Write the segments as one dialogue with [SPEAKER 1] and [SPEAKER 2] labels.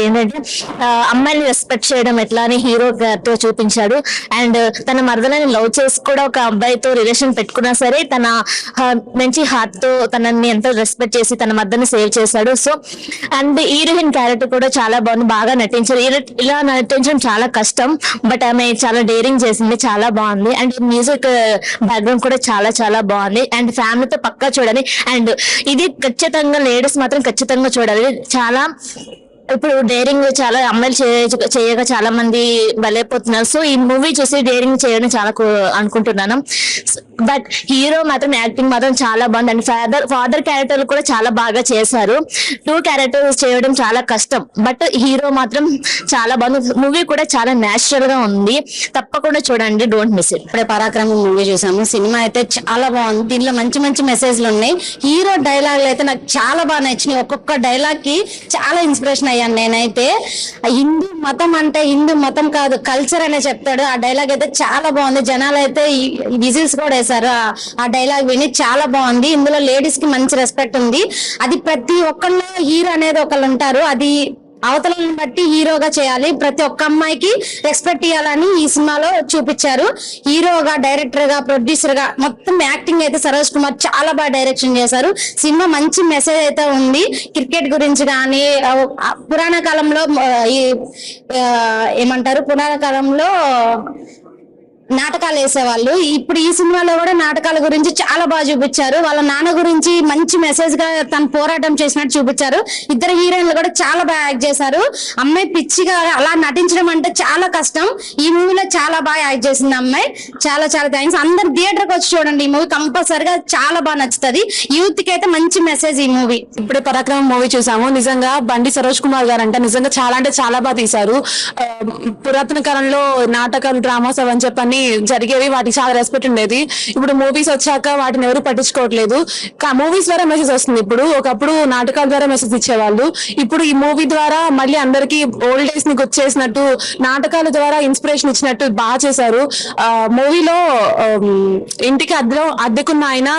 [SPEAKER 1] ఏంటంటే అమ్మాయిని రెస్పెక్ట్ చేయడం ఎట్లా అని హీరో గారితో చూపించాడు. అండ్ తన మరదలని లవ్ చేసి కూడా ఒక అబ్బాయితో రిలేషన్ పెట్టుకున్నా సరే తన మంచి హార్ట్ తో తనని ఎంతో రెస్పెక్ట్ చేసి తన మరదని సేవ్ చేశాడు. సో అండ్ హీరోయిన్ క్యారెక్టర్ కూడా చాలా బాగుంది, బాగా నటించారు. ఇలా నటించడం చాలా కష్టం, బట్ ఆమె చాలా డేరింగ్ చేసింది, చాలా బాగుంది. అండ్ మ్యూజిక్ బ్యాక్గ్రౌండ్ కూడా చాలా చాలా బాగుంది. అండ్ ఫ్యామిలీతో పక్కా చూడాలి. అండ్ ఇది ఖచ్చితంగా లేడీస్ మాత్రం ఖచ్చితంగా చూడాలి. చాలా ఇప్పుడు డేరింగ్ చాలా అమ్మాయిలు చేయగా చాలా మంది బలైపోతున్నారు. సో ఈ మూవీ చూసి డేరింగ్ చేయడం చాలా అనుకుంటున్నాను. బట్ హీరో మాత్రం యాక్టింగ్ మాత్రం చాలా బాగుంది. అండ్ ఫాదర్ క్యారెక్టర్ కూడా చాలా బాగా చేశారు. 2 క్యారెక్టర్స్ చేయడం చాలా కష్టం, బట్ హీరో మాత్రం చాలా బాగుంది. మూవీ కూడా చాలా నేచురల్ గా ఉంది, తప్పకుండా చూడండి, డోంట్ మిస్ ఇట్.
[SPEAKER 2] ఇప్పుడే పరాక్రమం మూవీ చూసాము. సినిమా అయితే చాలా బాగుంది. దీనిలో మంచి మంచి మెసేజ్లు ఉన్నాయి. హీరో డైలాగులు అయితే నాకు చాలా బాగా నచ్చినాయి. ఒక్కొక్క డైలాగ్ కి చాలా ఇన్స్పిరేషన్ అయ్యాను నేనైతే. హిందూ మతం అంటే హిందూ మతం కాదు, కల్చర్ అనే చెప్తాడు. ఆ డైలాగ్ అయితే చాలా బాగుంది. జనాలు అయితే విజిల్స్ కూడా వేశారు ఆ డైలాగ్ విని. చాలా బాగుంది. ఇందులో లేడీస్ కి మంచి రెస్పెక్ట్ ఉంది. అది ప్రతి ఒక్కళ్ళు హీరో అనేది ఒకళ్ళు ఉంటారు, అది అవతలను బట్టి హీరోగా చేయాలి. ప్రతి ఒక్క అమ్మాయికి రెస్పెక్ట్ ఇవ్వాలని ఈ సినిమాలో చూపించారు. హీరోగా, డైరెక్టర్ గా, ప్రొడ్యూసర్ గా మొత్తం యాక్టింగ్ అయితే సరోజ్ కుమార్ చాలా బాగా డైరెక్షన్ చేశారు. సినిమా మంచి మెసేజ్ అయితే ఉంది. క్రికెట్ గురించి కానీ, పురాణ కాలంలో ఏమంటారు, పురాణ కాలంలో నాటకాలు వేసేవాళ్ళు. ఇప్పుడు ఈ సినిమాలో కూడా నాటకాల గురించి చాలా బాగా చూపించారు. వాళ్ళ నాన్న గురించి మంచి మెసేజ్ గా తను పోరాటం చేసినట్టు చూపించారు. ఇద్దరు హీరోయిన్లు కూడా చాలా బాగా యాక్ట్ చేశారు. అమ్మాయి పిచ్చిగా అలా నటించడం అంటే చాలా కష్టం. ఈ మూవీలో చాలా బాగా యాక్ట్ చేసింది అమ్మాయి. చాలా చాలా థ్యాంక్స్. అందరు థియేటర్ కి వచ్చి చూడండి. ఈ మూవీ కంపల్సరిగా చాలా బాగా నచ్చుతుంది. యూత్ కి అయితే మంచి మెసేజ్ ఈ మూవీ.
[SPEAKER 3] ఇప్పుడే పరాక్రమం మూవీ చూసాము. నిజంగా బండి సరోజ్ కుమార్ గారు నిజంగా చాలా అంటే చాలా బాగా తీశారు. పురాతన కాలంలో నాటకాలు, డ్రామాస్ అవని చెప్పని జరిగేవి, వాటికి చాలా రెస్పెక్ట్ ఉండేది. ఇప్పుడు మూవీస్ వచ్చాక వాటిని ఎవరు పట్టించుకోవట్లేదు. మూవీస్ ద్వారా మెసేజ్ వస్తుంది. ఇప్పుడు ఒకప్పుడు నాటకాల ద్వారా మెసేజ్ ఇచ్చేవాళ్ళు. ఇప్పుడు ఈ మూవీ ద్వారా మళ్ళీ అందరికి ఓల్డ్ డేస్ ని గుర్చేసినట్టు, నాటకాల ద్వారా ఇన్స్పిరేషన్ ఇచ్చినట్టు బాగా చేశారు. మూవీలో ఇంటికి అద్దెకున్న ఆయన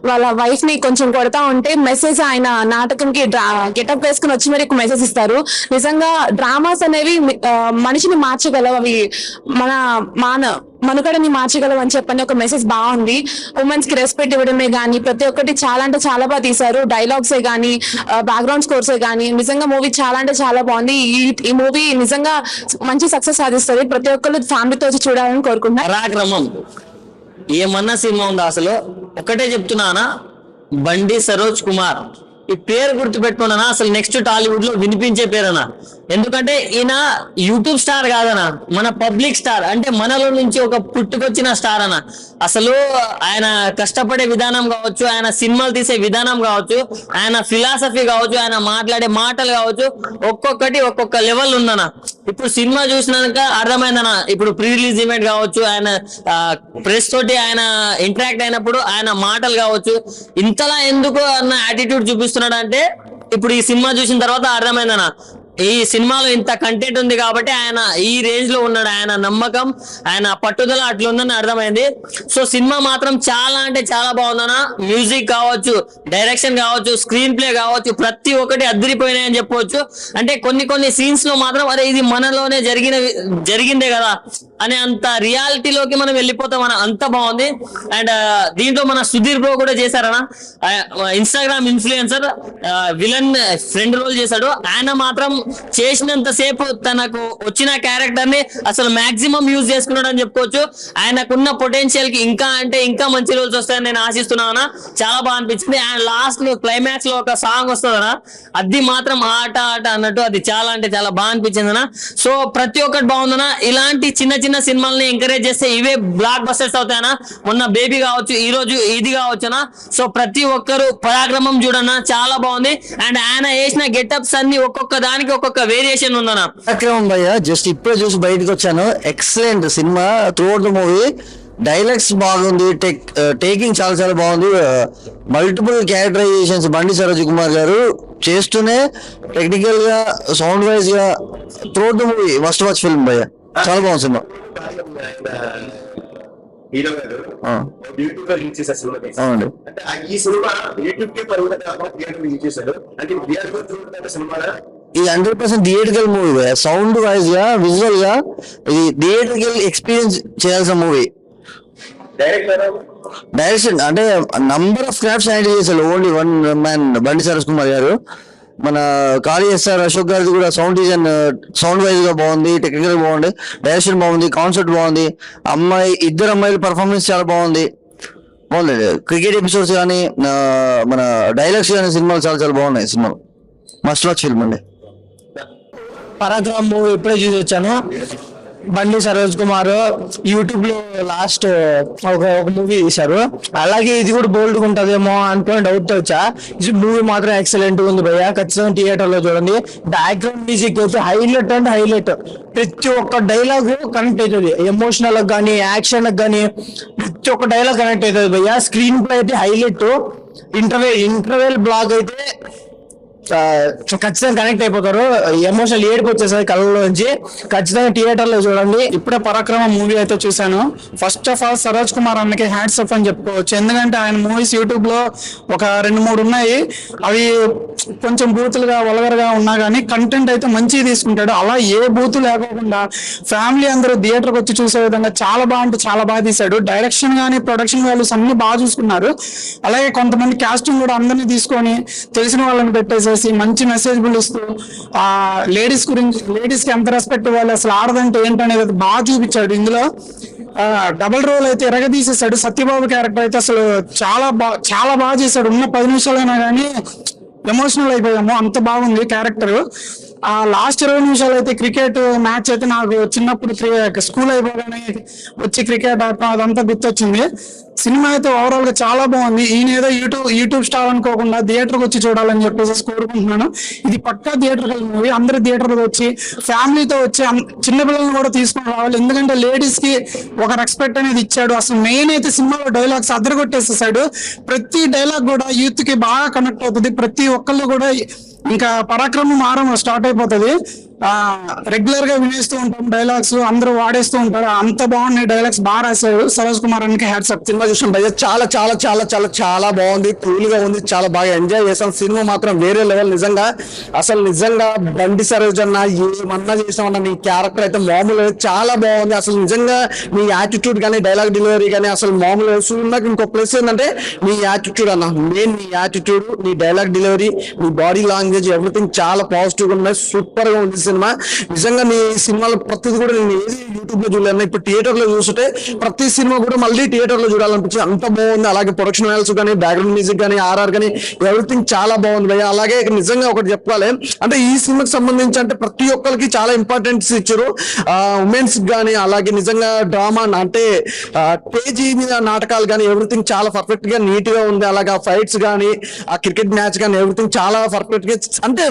[SPEAKER 3] వాళ్ళ వైఫ్ ని కొంచెం కొడతా ఉంటే మెసేజ్ ఆయన నాటకంకి గెటప్ వేసుకుని వచ్చి మరి మెసేజ్ ఇస్తారు. నిజంగా డ్రామాస్ అనేవి మనిషిని మార్చగలవు, అవి మనుగడని మార్చగలవు అని చెప్పని ఒక మెసేజ్ బాగుంది. ఉమెన్స్ కి రెస్పెక్ట్ ఇవ్వడమే గానీ ప్రతి ఒక్కటి చాలా అంటే చాలా బాగా తీశారు. డైలాగ్సే గానీ, బ్యాక్గ్రౌండ్ స్కోర్సే గానీ, నిజంగా మూవీ చాలా అంటే చాలా బాగుంది. ఈ మూవీ నిజంగా మంచి సక్సెస్ సాధిస్తుంది. ప్రతి ఒక్కరు ఫ్యామిలీతో వచ్చి చూడాలని కోరుకుంటున్నారు.
[SPEAKER 4] పరాక్రమం ఏమన్నా సినిమా ఉందా అసలు? ఒకటే చెప్తున్నానా, బండి సరోజ్ కుమార్ ఈ పేరు గుర్తుపెట్టుకున్నానా, అసలు నెక్స్ట్ టాలీవుడ్ లో వినిపించే పేరనా. ఎందుకంటే ఈయన యూట్యూబ్ స్టార్ కాదనా, మన పబ్లిక్ స్టార్, అంటే మనలో నుంచి ఒక పుట్టుకొచ్చిన స్టార్ అన్న. అసలు ఆయన కష్టపడే విధానం కావచ్చు, ఆయన సినిమాలు తీసే విధానం కావచ్చు, ఆయన ఫిలాసఫీ కావచ్చు, ఆయన మాట్లాడే మాటలు కావచ్చు, ఒక్కొక్కటి ఒక్కొక్క లెవెల్ ఉందన్న. ఇప్పుడు సినిమా చూసినాక అర్థమైందన్న. ఇప్పుడు ప్రీ రిలీజ్ ఈవెంట్ కావచ్చు, ఆయన ప్రెస్ తోటి ఆయన ఇంటరాక్ట్ అయినప్పుడు ఆయన మాటలు కావచ్చు, ఇంతలా ఎందుకు అన్న యాటిట్యూడ్ చూపిస్తున్నాడు అంటే ఇప్పుడు ఈ సినిమా చూసిన తర్వాత అర్థమైందన్న. ఈ సినిమాలో ఇంత కంటెంట్ ఉంది కాబట్టి ఆయన ఈ రేంజ్ లో ఉన్నాడు. ఆయన నమ్మకం, ఆయన పట్టుదల అట్లుందని అర్థమైంది. సో సినిమా మాత్రం చాలా అంటే చాలా బాగుందన్న. మ్యూజిక్ కావచ్చు, డైరెక్షన్ కావచ్చు, స్క్రీన్ ప్లే కావచ్చు, ప్రతి ఒక్కటి అదిరిపోయినాయని చెప్పవచ్చు. అంటే కొన్ని సీన్స్ లో మాత్రం అదే ఇది మనలోనే జరిగిందే కదా అనే అంత రియాలిటీలోకి మనం వెళ్ళిపోతాం అన్న, అంత బాగుంది. అండ్ దీంట్లో మన సుధీర్ బ్రో కూడా చేశారన్న. Instagram influencer villain friend role చేశాడు. ఆయన మాత్రం చేసినంత సేపు తనకు వచ్చిన క్యారెక్టర్ ని అసలు మాక్సిమం యూజ్ చేసుకున్నాడు అని చెప్పుకోవచ్చు. ఆయనకున్న పొటెన్షియల్ కి ఇంకా అంటే ఇంకా మంచి రోల్స్ వస్తాయని నేను ఆశిస్తున్నాను. చాలా బాగా అనిపించింది. అండ్ లాస్ట్ లో క్లైమాక్స్ లో ఒక సాంగ్ వస్తుందనా, అది మాత్రం ఆట ఆట అన్నట్టు అది చాలా అంటే చాలా బాగా అనిపించింది అన్న. సో ప్రతి ఒక్కటి బాగుందనా. ఇలాంటి చిన్న చిన్న సినిమాలని ఎంకరేజ్ చేస్తే ఇవే బ్లాక్ బస్టర్స్ అవుతాయనా. మొన్న బేబీ కావచ్చు, ఈ రోజు ఇది కావచ్చునా. సో ప్రతి ఒక్కరు పరాక్రమం చూడన్నా, చాలా బాగుంది. అండ్ ఆయన వేసిన గెటప్స్ అన్ని ఒక్కొక్క దానికి ఒక్కొక్క వేరియేషన్ ఉందన్న.
[SPEAKER 5] పరాక్రమం భయ్య జస్ట్ ఇప్పుడే చూసి బయటకు వచ్చాను. Excellent cinema throughout the movie. Dialogues బాగుంది, టేకింగ్ చాలా చాలా బాగుంది. మల్టిపుల్ క్యారెక్టరైజేషన్స్ బండి సరోజ్ కుమార్ గారు చేస్తూనే టెక్నికల్ గా, సౌండ్ వైజ్ గా throughout the movie must watch film భయ్య. చాలా బాగుంది సినిమా.
[SPEAKER 6] హీరో గారు యూట్యూబ్ లో రిలీజ్ చేశారు సినిమా.
[SPEAKER 5] అవునండి.
[SPEAKER 6] అంటే ఈ సినిమా యూట్యూబ్ కి పరుగుతుంది థియేటర్ రిలీజ్ చేశారు. అంటే సినిమా
[SPEAKER 5] ఇది 100% థియేట్రికల్ మూవీ. సౌండ్ వైజ్ గా, విజువల్ గా ఇది థియేట్రికల్ ఎక్స్పీరియన్స్ చేయాల్సిన మూవీ. డైరెక్షన్ అంటే నంబర్ ఆఫ్ క్రాఫ్ట్స్ హ్యాండిల్ చేశారు. ఓన్లీ వన్ మ్యాన్ బండి సరోజ్ కుమార్ గారు. మన కాళీ ఎస్ఆర్ అశోక్ గారిది కూడా సౌండ్ డిజైన్, సౌండ్ వైజ్ గా బాగుంది, టెక్నికల్ బాగుంది, డైరెక్షన్ బాగుంది, కాన్సెప్ట్ బాగుంది. ఇద్దరు అమ్మాయిల పర్ఫార్మెన్స్ చాలా బాగుంది. క్రికెట్ ఎపిసోడ్స్ కానీ, మన డైలాగ్స్ కానీ సినిమాలు చాలా చాలా బాగున్నాయి. సినిమాలు మస్ట్ వాచ్ ఫిల్మ్ అండి.
[SPEAKER 7] పరాక్రమం మూవీ ఇప్పుడే చూసి వచ్చాను. బండి సరోజ్ కుమార్ యూట్యూబ్ లో లాస్ట్ ఒక మూవీ తీశారు. అలాగే ఇది కూడా బోల్డ్ గా ఉంటదేమో అనుకుని డౌట్ తో వచ్చా. మూవీ మాత్రం ఎక్సలెంట్ ఉంది భయ్య, ఖచ్చితంగా థియేటర్ లో చూడండి. బ్యాక్గ్రౌండ్ మ్యూజిక్ అయితే హైలైట్ అంటే హైలైట్. ప్రతి ఒక్క డైలాగ్ కనెక్ట్ అవుతుంది, ఎమోషనల్ కానీ యాక్షన్ కానీ ప్రతి ఒక్క డైలాగ్ కనెక్ట్ అవుతుంది భయ్య. స్క్రీన్ ప్లే అయితే హైలైట్. ఇంటర్వెల్ బ్లాగ్ అయితే ఖచ్చితంగా కనెక్ట్ అయిపోతారు. ఎమోషనల్ ఏడుపు వచ్చేసరి కళ్ళలోంచి. ఖచ్చితంగా థియేటర్ లో చూడండి.
[SPEAKER 8] ఇప్పుడే పరాక్రమం మూవీ అయితే చూశాను. First of all Saroj Kumar అన్నకి హ్యాట్స్ ఆఫ్ అని చెప్పుకోవచ్చు. ఎందుకంటే ఆయన మూవీస్ యూట్యూబ్ లో ఒక 2-3 ఉన్నాయి. అవి కొంచెం బూతులుగా వల్గర్గా ఉన్నా కానీ కంటెంట్ అయితే మంచిగా తీసుకుంటాడు. అలా ఏ బూతు లేకోకుండా ఫ్యామిలీ అందరూ థియేటర్కి వచ్చి చూసే విధంగా చాలా బాగా అంటే చాలా బాగా తీశాడు. డైరెక్షన్ కానీ ప్రొడక్షన్ వాల్యూస్ అన్ని బాగా చూసుకున్నారు. అలాగే కొంతమంది కాస్టింగ్ కూడా అందరినీ తీసుకొని తెలిసిన వాళ్ళని పెట్టేసేసి మంచి మెసేజ్ ఇస్తూ ఆ లేడీస్ కి ఎంత రెస్పెక్ట్ ఇవ్వాలి, అసలు ఆడదంటే ఏంటనేది బాగా చూపించాడు. ఇందులో డబుల్ రోల్ అయితే ఎరగదీసేసాడు. సత్యబాబు క్యారెక్టర్ అయితే అసలు చాలా బాగా చేశాడు. ఉన్న 10 నిమిషాలైనా కానీ ఎమోషనల్ అయిపోయాము, అంత బాగుంది క్యారెక్టర్. ఆ లాస్ట్ 20 నిమిషాలు అయితే క్రికెట్ మ్యాచ్ అయితే నాకు చిన్నప్పుడు స్కూల్ అయిపోగానే వచ్చి క్రికెట్ ఆడటం అదంతా గుర్తొచ్చింది. సినిమా అయితే ఓవరాల్ గా చాలా బాగుంది. ఈయన ఏదో యూట్యూబ్ స్టార్ అనుకోకుండా థియేటర్కి వచ్చి చూడాలని చెప్పేసి కోరుకుంటున్నాను. ఇది పక్కా థియేటర్ మూవీ. అందరూ థియేటర్కి వచ్చి ఫ్యామిలీతో వచ్చి చిన్నపిల్లలను కూడా తీసుకొని రావాలి. ఎందుకంటే లేడీస్ కి ఒక రెస్పెక్ట్ అనేది ఇచ్చాడు. అసలు మెయిన్ అయితే సినిమాలో డైలాగ్స్ అద్దరగొట్టేసేసాడు. ప్రతి డైలాగ్ కూడా యూత్ కి బాగా కనెక్ట్ అవుతుంది. ప్రతి ఒక్కళ్ళు కూడా ఇంకా పరాక్రమం ఆరం స్టార్ట్ అయిపోతుంది. రెగ్యులర్ గా వినేస్తూ ఉంటాం డైలాగ్స్, అందరూ వాడేస్తూ ఉంటారు. అంత బాగున్నాయి డైలాగ్స్, బాగా రాశారు సరోజ్ కుమార్ అనికి హ్యాట్స్ ఆఫ్.
[SPEAKER 7] సినిమా చూసిన భయ్య చాలా చాలా చాలా చాలా చాలా బాగుంది, కూల్ గా ఉంది, చాలా బాగా ఎంజాయ్ చేసాం. సినిమా మాత్రం వేరే లెవెల్. నిజంగా బండి సరోజ్ అన్న ఏమన్నా చేసామన్నా నీ క్యారెక్టర్ అయితే మామూలు చాలా బాగుంది. అసలు నిజంగా నీ యాటిట్యూడ్ కానీ డైలాగ్ డెలివరీ కానీ అసలు మామూలు. నాకు ఇంకో ప్లస్ ఏంటంటే నీ యాటిట్యూడ్ అన్న, మెయిన్ నీ యాటిట్యూడ్, నీ డైలాగ్ డెలివరీ, నీ బాడీ లాంగ్వేజ్, ఎవ్రీథింగ్ చాలా పాజిటివ్ గా ఉన్నాయి. సూపర్ గా ఉంది సినిమా. నిజంగా నీ సినిమాలో ప్రతిది కూడా నేను ఏది యూట్యూబ్ లో చూడలేను, ఇప్పుడు థియేటర్ లో చూస్తుంటే ప్రతి సినిమా కూడా మళ్ళీ థియేటర్ లో చూడాలనిపించింది, అంత బాగుంది. అలాగే ప్రొడక్షన్ వాల్యూస్ కానీ, బ్యాక్గ్రౌండ్ మ్యూజిక్ కానీ, ఆర్ఆర్ కానీ ఎవ్రీథింగ్ చాలా బాగుంది భయ్య. అలాగే నిజంగా ఒకటి చెప్పాలి అంటే ఈ సినిమాకి సంబంధించి అంటే ప్రతి ఒక్కరికి చాలా ఇంపార్టెన్స్ ఇచ్చారు. ఉమెన్స్ కానీ, అలాగే నిజంగా డ్రామా అంటే స్టేజ్ మీద నాటకాలు కానీ ఎవ్రీథింగ్ చాలా పర్ఫెక్ట్ గా నీట్ గా ఉంది. అలాగే ఫైట్స్ కానీ, ఆ క్రికెట్ మ్యాచ్ కానీ ఎవ్రీథింగ్ చాలా పర్ఫెక్ట్ గా అంటే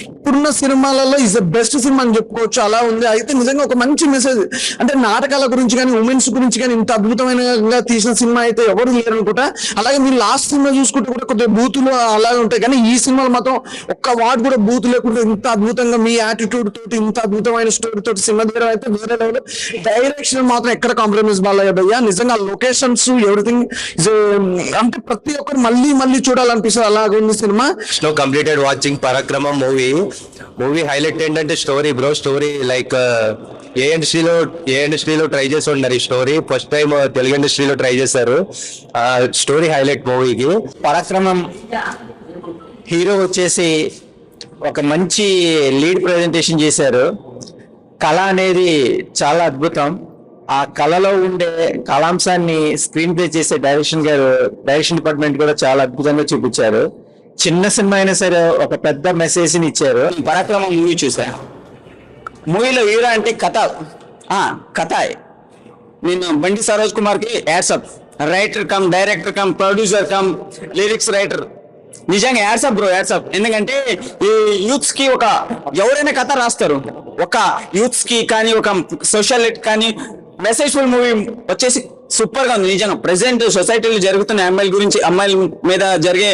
[SPEAKER 7] ఇప్పుడున్న సినిమాలలో ఇస్ ద బెస్ట్ సినిమా అని చెప్పుకోవచ్చు. అలా ఉంది. అయితే నిజంగా ఒక మంచి మెసేజ్ అంటే నాటకాల గురించి కానీ, ఉమెన్స్ గురించి కానీ ఇంత అద్భుతమైన తీసిన సినిమా అయితే ఎవరు లేరు అనుకుంటా. అలాగే మీరు లాస్ట్ సినిమా చూసుకుంటే కూడా కొద్దిగా బూతులు అలాగే ఉంటాయి, కానీ ఈ సినిమాలో మాత్రం ఒక్క వార్డు కూడా బూత్ లేకుండా ఇంత అద్భుతంగా మీ యాటిట్యూడ్ తోటి ఇంత అద్భుతమైన స్టోరీ తోటి సినిమా దగ్గర అయితే వేరే లెవెల్. డైరెక్షన్ మాత్రం ఎక్కడ కాంప్రమైజ్ బాలయ్య భయ్య. నిజంగా లొకేషన్స్ ఎవ్రీథింగ్ అంటే ప్రతి ఒక్కరు మళ్ళీ చూడాలనిపిస్తుంది, అలాగే ఉంది సినిమా.
[SPEAKER 6] కంప్లీటెడ్ వాచింగ్ పరాక్రమం మూవీ హైలైట్ ఏంటంటే స్టోరీ లైక్ ఏ ఇండస్ట్రీలో ట్రై చేసి ఉన్నారు ఈ స్టోరీ. ఫస్ట్ టైం తెలుగు ఇండస్ట్రీలో ట్రై చేశారు. స్టోరీ హైలైట్ మూవీకి.
[SPEAKER 7] పరాక్రమం హీరో వచ్చేసి ఒక మంచి లీడ్ ప్రెజెంటేషన్ చేశారు. కళ అనేది చాలా అద్భుతం. ఆ కళలో ఉండే కళాంశాన్ని స్క్రీన్ ప్లే చేసే డైరెక్షన్ డిపార్ట్మెంట్ కూడా చాలా అద్భుతంగా చూపించారు. చిన్న సినిమా అయినా సరే ఒక పెద్ద మెసేజ్ ని ఇచ్చారు. పరాక్రమం మూవీ చూసా. మూవీలో హీరో అంటే కథ నేను బండి సరోజ్ కుమార్ కి hats off. Writer cum director cum producer cum lyrics writer. నిజంగా యాడ్సప్ బ్రో, యాడ్సప్. ఎందుకంటే ఈ యూత్స్ కి ఎవరైనా కథ రాస్తారు, ఒక యూత్స్ కి కానీ ఒక సోషల్ కానీ మెసేజ్ఫుల్ మూవీ వచ్చేసి సూపర్ గా ఉంది. నిజంగా ప్రెసెంట్ సొసైటీలో జరుగుతున్న అమ్మాయిల మీద జరిగే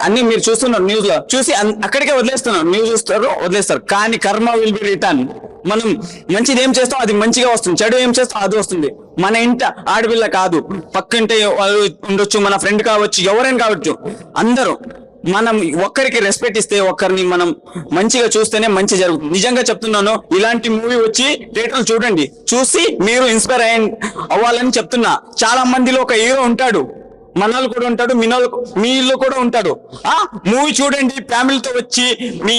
[SPEAKER 7] అన్ని మీరు చూస్తున్నారు న్యూస్ లో, చూసి అక్కడికే వదిలేస్తున్నారు. న్యూస్ చూస్తారు, వదిలేస్తారు. కానీ కర్మ విల్ బి రిటర్న్. మనం మంచిది ఏం చేస్తాం అది మంచిగా వస్తుంది, చెడు ఏం చేస్తాం అది వస్తుంది. మన ఇంట ఆడపిల్ల కాదు, పక్కింటి వాళ్ళు ఉండొచ్చు, మన ఫ్రెండ్ కావచ్చు, ఎవరైనా కావచ్చు, అందరూ
[SPEAKER 9] మనం ఒక్కరికి రెస్పెక్ట్ ఇస్తే, ఒక్కరిని మనం మంచిగా చూస్తేనే మంచి జరుగుతుంది. నిజంగా చెప్తున్నాను, ఇలాంటి మూవీ వచ్చి థియేటర్లు చూడండి, చూసి మీరు ఇన్స్పైర్ అవ్వాలని చెప్తున్నా. చాలా మందిలో ఒక హీరో ఉంటాడు, మనోళ్ళు కూడా ఉంటాడు, మీలో కూడా ఉంటాడు. మూవీ చూడండి, ఫ్యామిలీతో వచ్చి మీ